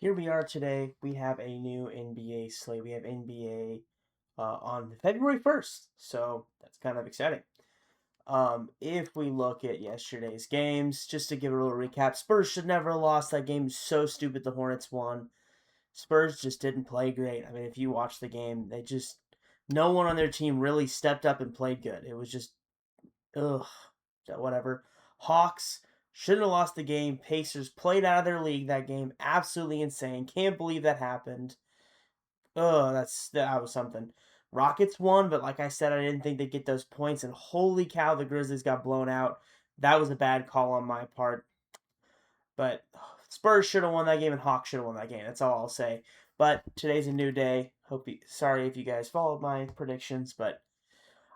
Here we are today. We have a new NBA slate. We have NBA on February 1st, so that's kind of exciting. If we look at yesterday's games, just to give a little recap, Spurs should never have lost. That game was so stupid the Hornets won. Spurs just didn't play great. I mean, if you watch the game, no one on their team really stepped up and played good. It was just, ugh, whatever. Hawks shouldn't have lost the game. Pacers played out of their league that game. Absolutely insane. Can't believe that happened. That was something. Rockets won, but like I said, I didn't think they'd get those points. And holy cow, the Grizzlies got blown out. That was a bad call on my part. But Spurs should have won that game, and Hawks should have won that game. That's all I'll say. But today's a new day. Sorry if you guys followed my predictions, but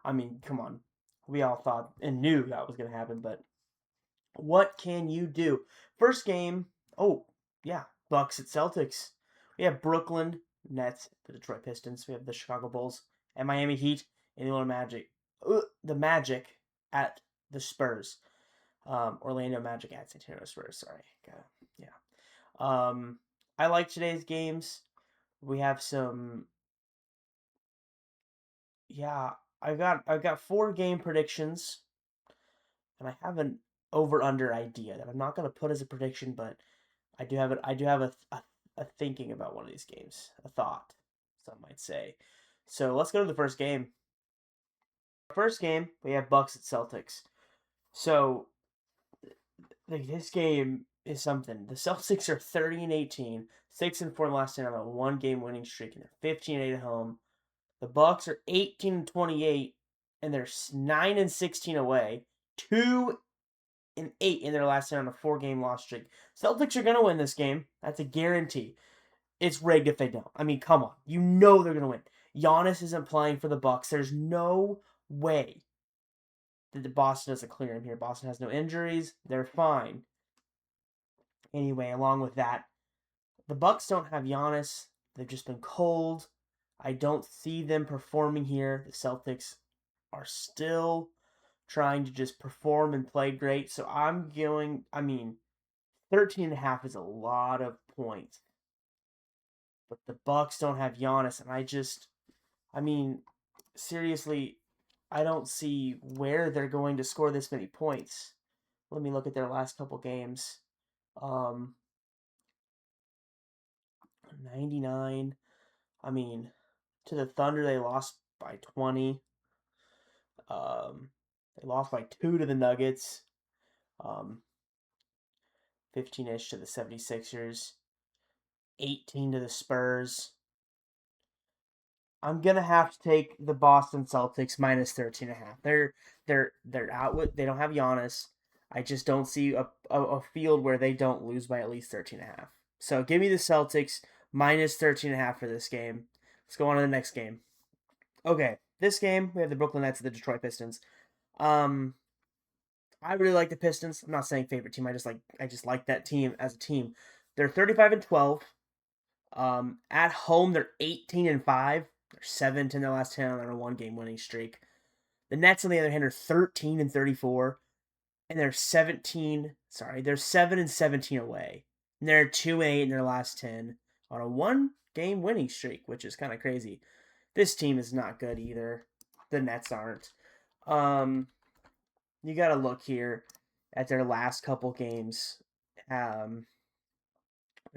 I mean, come on. We all thought and knew that was going to happen, but what can you do? First game, oh, yeah, Bucks at Celtics. We have Brooklyn Nets, the Detroit Pistons. We have the Chicago Bulls and Miami Heat and the Orlando Magic. The Magic at the Spurs. Orlando Magic at San Antonio Spurs. Sorry. Yeah. I like today's games. We have some. Yeah, I've got 4 game predictions, and I have an over under idea that I'm not gonna put as a prediction, but I do have a thinking about one of these games, a thought, some might say. So let's go to the first game. First game, we have Bucks at Celtics. So this game is something. The Celtics are 30-18, 6-4 in the last 10 on a 1 game winning streak, and they're 15-8 at home. The Bucks are 18-28, and they're 9-16 away. 2-8 in their last 10 on a 4 game loss streak. Celtics are gonna win this game. That's a guarantee. It's rigged if they don't. I mean, come on. You know they're gonna win. Giannis isn't playing for the Bucks. There's no way that the Boston doesn't clear him here. Boston has no injuries. They're fine. Anyway, along with that, the Bucks don't have Giannis. They've just been cold. I don't see them performing here. The Celtics are still trying to just perform and play great. So I mean, 13.5 is a lot of points. But the Bucks don't have Giannis, and I mean, seriously, I don't see where they're going to score this many points. Let me look at their last couple games. Um, 99. I mean, to the Thunder, they lost by 20. They lost by 2 to the Nuggets. 15-ish to the 76ers. 18 to the Spurs. I'm gonna have to take the Boston Celtics minus 13.5. They're out with they don't have Giannis. I just don't see a field where they don't lose by at least 13.5. So give me the Celtics minus 13.5 for this game. Let's go on to the next game. Okay, this game we have the Brooklyn Nets and the Detroit Pistons. Um, I really like the Pistons. I'm not saying favorite team. I just like that team as a team. They're 35-12. At home they're 18-5. They're 7 in their last 10 on their 1 game winning streak. The Nets, on the other hand, are 13-34, and they're 7-17 away. And they're 2-8 in their last 10 on a 1 game winning streak, which is kind of crazy. This team is not good either. The Nets aren't. You got to look here at their last couple games. They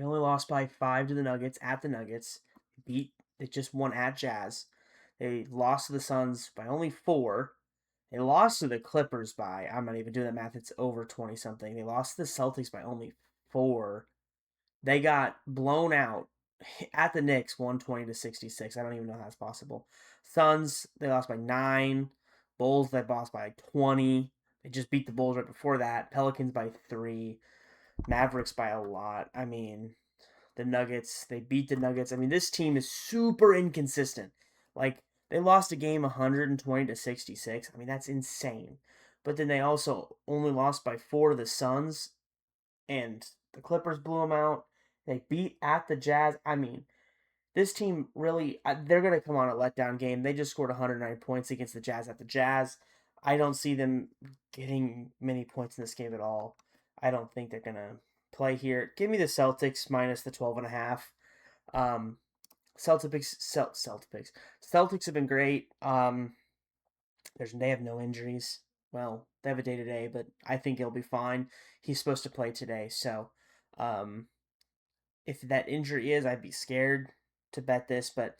only lost by 5 to the Nuggets at the Nuggets. They just won at Jazz. They lost to the Suns by only 4. They lost to the Clippers by, I'm not even doing that math, it's over 20 something. They lost to the Celtics by only 4. They got blown out at the Knicks 120-66. I don't even know how that's possible. Suns, they lost by 9. Bulls, they lost by 20. They just beat the Bulls right before that. Pelicans by 3. Mavericks by a lot. I mean, the Nuggets, they beat the Nuggets. I mean, this team is super inconsistent. Like, they lost a game 120-66. I mean, that's insane. But then they also only lost by 4 to the Suns, and the Clippers blew them out. They beat at the Jazz. I mean, this team really, they're going to come on a letdown game. They just scored 109 points against the Jazz at the Jazz. I don't see them getting many points in this game at all. I don't think they're going to play here. Give me the Celtics minus the 12.5. Um, Celtics have been great. They have no injuries. Well, they have a day to day, but I think he'll be fine. He's supposed to play today, so um, if that injury is, I'd be scared to bet this, but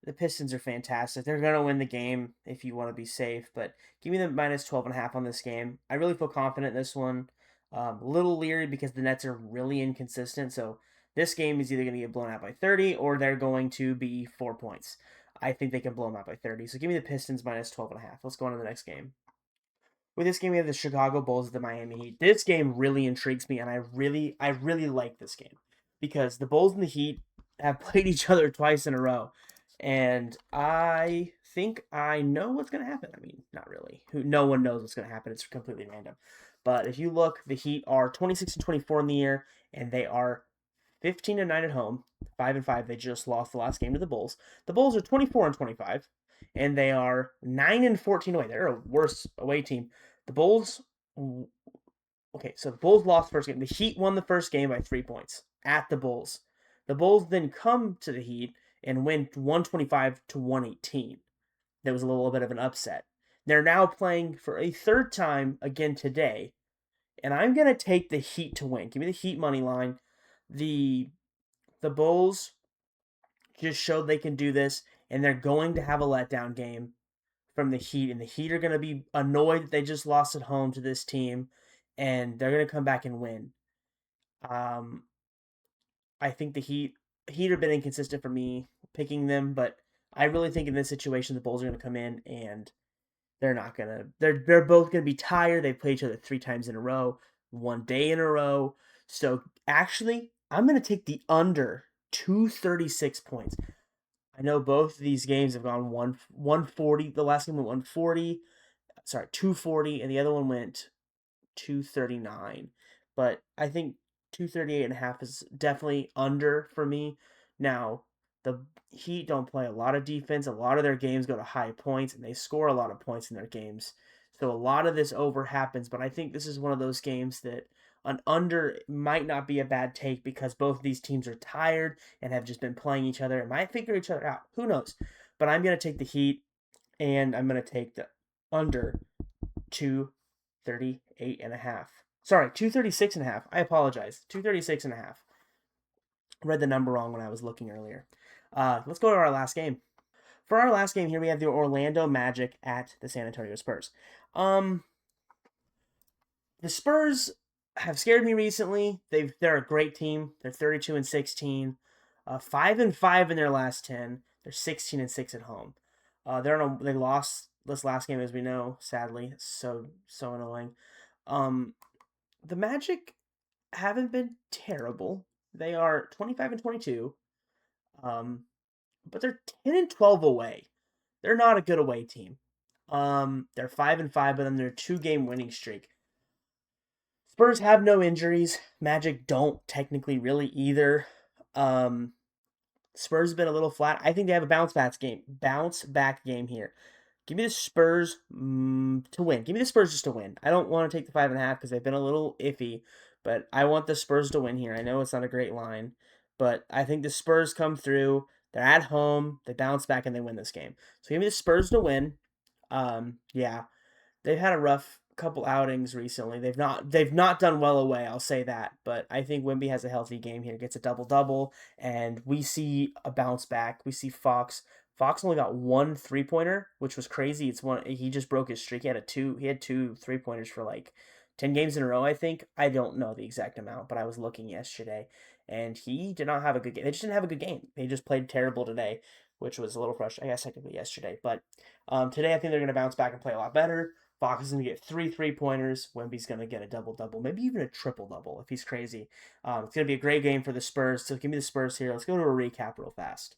the Pistons are fantastic. They're going to win the game if you want to be safe, but give me the minus 12.5 on this game. I really feel confident in this one. A little leery because the Nets are really inconsistent, so this game is either going to get blown out by 30 or they're going to be 4 points. I think they can blow them out by 30. So give me the Pistons minus 12.5. Let's go on to the next game. With this game, we have the Chicago Bulls, the Miami Heat. This game really intrigues me, and I really like this game because the Bulls and the Heat have played each other twice in a row, and I think I know what's going to happen. I mean, not really. No one knows what's going to happen. It's completely random. But if you look, the Heat are 26-24 in the year, and they are 15-9 at home, 5-5. They just lost the last game to the Bulls. The Bulls are 24-25, and they are 9-14 away. They're a worse away team. The Bulls. Okay, so the Bulls lost the first game. The Heat won the first game by 3 points at the Bulls. The Bulls then come to the Heat and win 125-118. That was a little bit of an upset. They're now playing for a third time again today, and I'm gonna take the Heat to win. Give me the Heat money line. The Bulls just showed they can do this, and they're going to have a letdown game from the Heat, and the Heat are going to be annoyed that they just lost at home to this team, and they're going to come back and win. Um, I think the Heat have been inconsistent for me picking them, but I really think in this situation the Bulls are going to come in and they're not going to. They're both going to be tired. They played each other 3 times in a row, one day in a row. So actually, I'm going to take the under 236 points. I know both of these games have gone 140. The last game went 140. Sorry, 240, and the other one went 239. But I think 238.5 is definitely under for me. Now, the Heat don't play a lot of defense. A lot of their games go to high points, and they score a lot of points in their games. So a lot of this over happens, but I think this is one of those games that an under might not be a bad take because both of these teams are tired and have just been playing each other and might figure each other out. Who knows? But I'm going to take the Heat, and I'm going to take the under 238.5. Sorry, 236.5. I apologize. 236.5. Read the number wrong when I was looking earlier. Let's go to our last game. For our last game here, we have the Orlando Magic at the San Antonio Spurs. The Spurs have scared me recently. They're a great team. They're 32-16, 5-5 in their last 10. They're 16-6 at home. They lost this last game, as we know. Sadly, so annoying. The Magic haven't been terrible. They are 25-22. But they're 10-12 away. They're not a good away team. They're 5-5, but then they're 2-game winning streak. Spurs have no injuries. Magic don't technically really either. Spurs have been a little flat. I think they have a bounce back game here. Give me the Spurs to win. Give me the Spurs just to win. I don't want to take the 5.5 because they've been a little iffy, but I want the Spurs to win here. I know it's not a great line, but I think the Spurs come through. They're at home. They bounce back and they win this game. So give me the Spurs to win. Yeah, they've had a rough couple outings recently. They've not done well away, I'll say that. But I think Wemby has a healthy game here, gets a double-double, and we see a bounce back. We see Fox. Fox only got one 3-pointer, which was crazy. He just broke his streak. He had two 3-pointers for like 10 games in a row, I think. I don't know the exact amount, but I was looking yesterday, and he did not have a good game. They just didn't have a good game. They just played terrible today, which was a little frustrating. I guess technically yesterday, but today I think they're going to bounce back and play a lot better. Fox is going to get 3-3-pointers. Wemby's going to get a double-double, maybe even a triple-double if he's crazy. It's going to be a great game for the Spurs. So give me the Spurs here. Let's go to a recap real fast.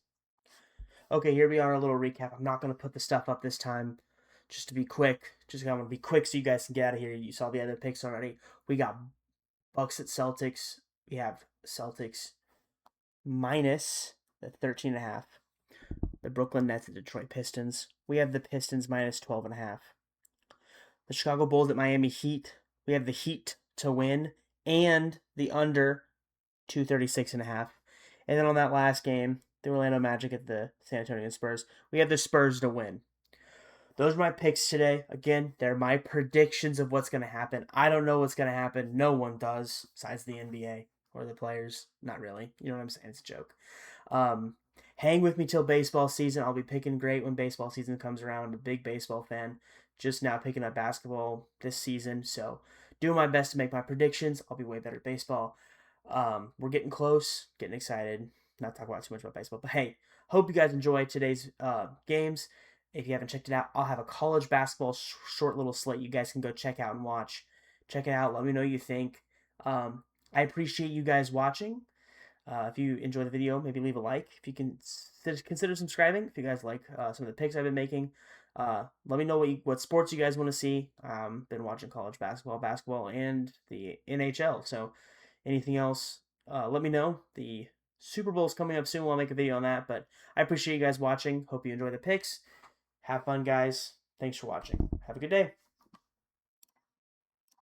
Okay, here we are, a little recap. I'm not going to put the stuff up this time just to be quick. I'm going to be quick so you guys can get out of here. You saw the other picks already. We got Bucks at Celtics. We have Celtics minus the 13.5. The Brooklyn Nets at Detroit Pistons. We have the Pistons minus 12.5. The Chicago Bulls at Miami Heat. We have the Heat to win and the under 236.5. And then on that last game, the Orlando Magic at the San Antonio Spurs, we have the Spurs to win. Those are my picks today. Again, they're my predictions of what's going to happen. I don't know what's going to happen. No one does, besides the NBA or the players. Not really. You know what I'm saying? It's a joke. Um, Hang with me till baseball season. I'll be picking great when baseball season comes around. I'm a big baseball fan. Just now picking up basketball this season. So doing my best to make my predictions. I'll be way better at baseball. We're getting close, getting excited. Not talk about too much about baseball, but hey, hope you guys enjoy today's games. If you haven't checked it out, I'll have a college basketball short little slate you guys can go check out and watch. Check it out. Let me know what you think. I appreciate you guys watching. If you enjoy the video, maybe leave a like. If you can consider subscribing, if you guys like some of the picks I've been making, let me know what sports you guys want to see. Been watching college basketball, and the NHL. So anything else, let me know. The Super Bowl is coming up soon. I'll make a video on that. But I appreciate you guys watching. Hope you enjoy the picks. Have fun, guys. Thanks for watching. Have a good day.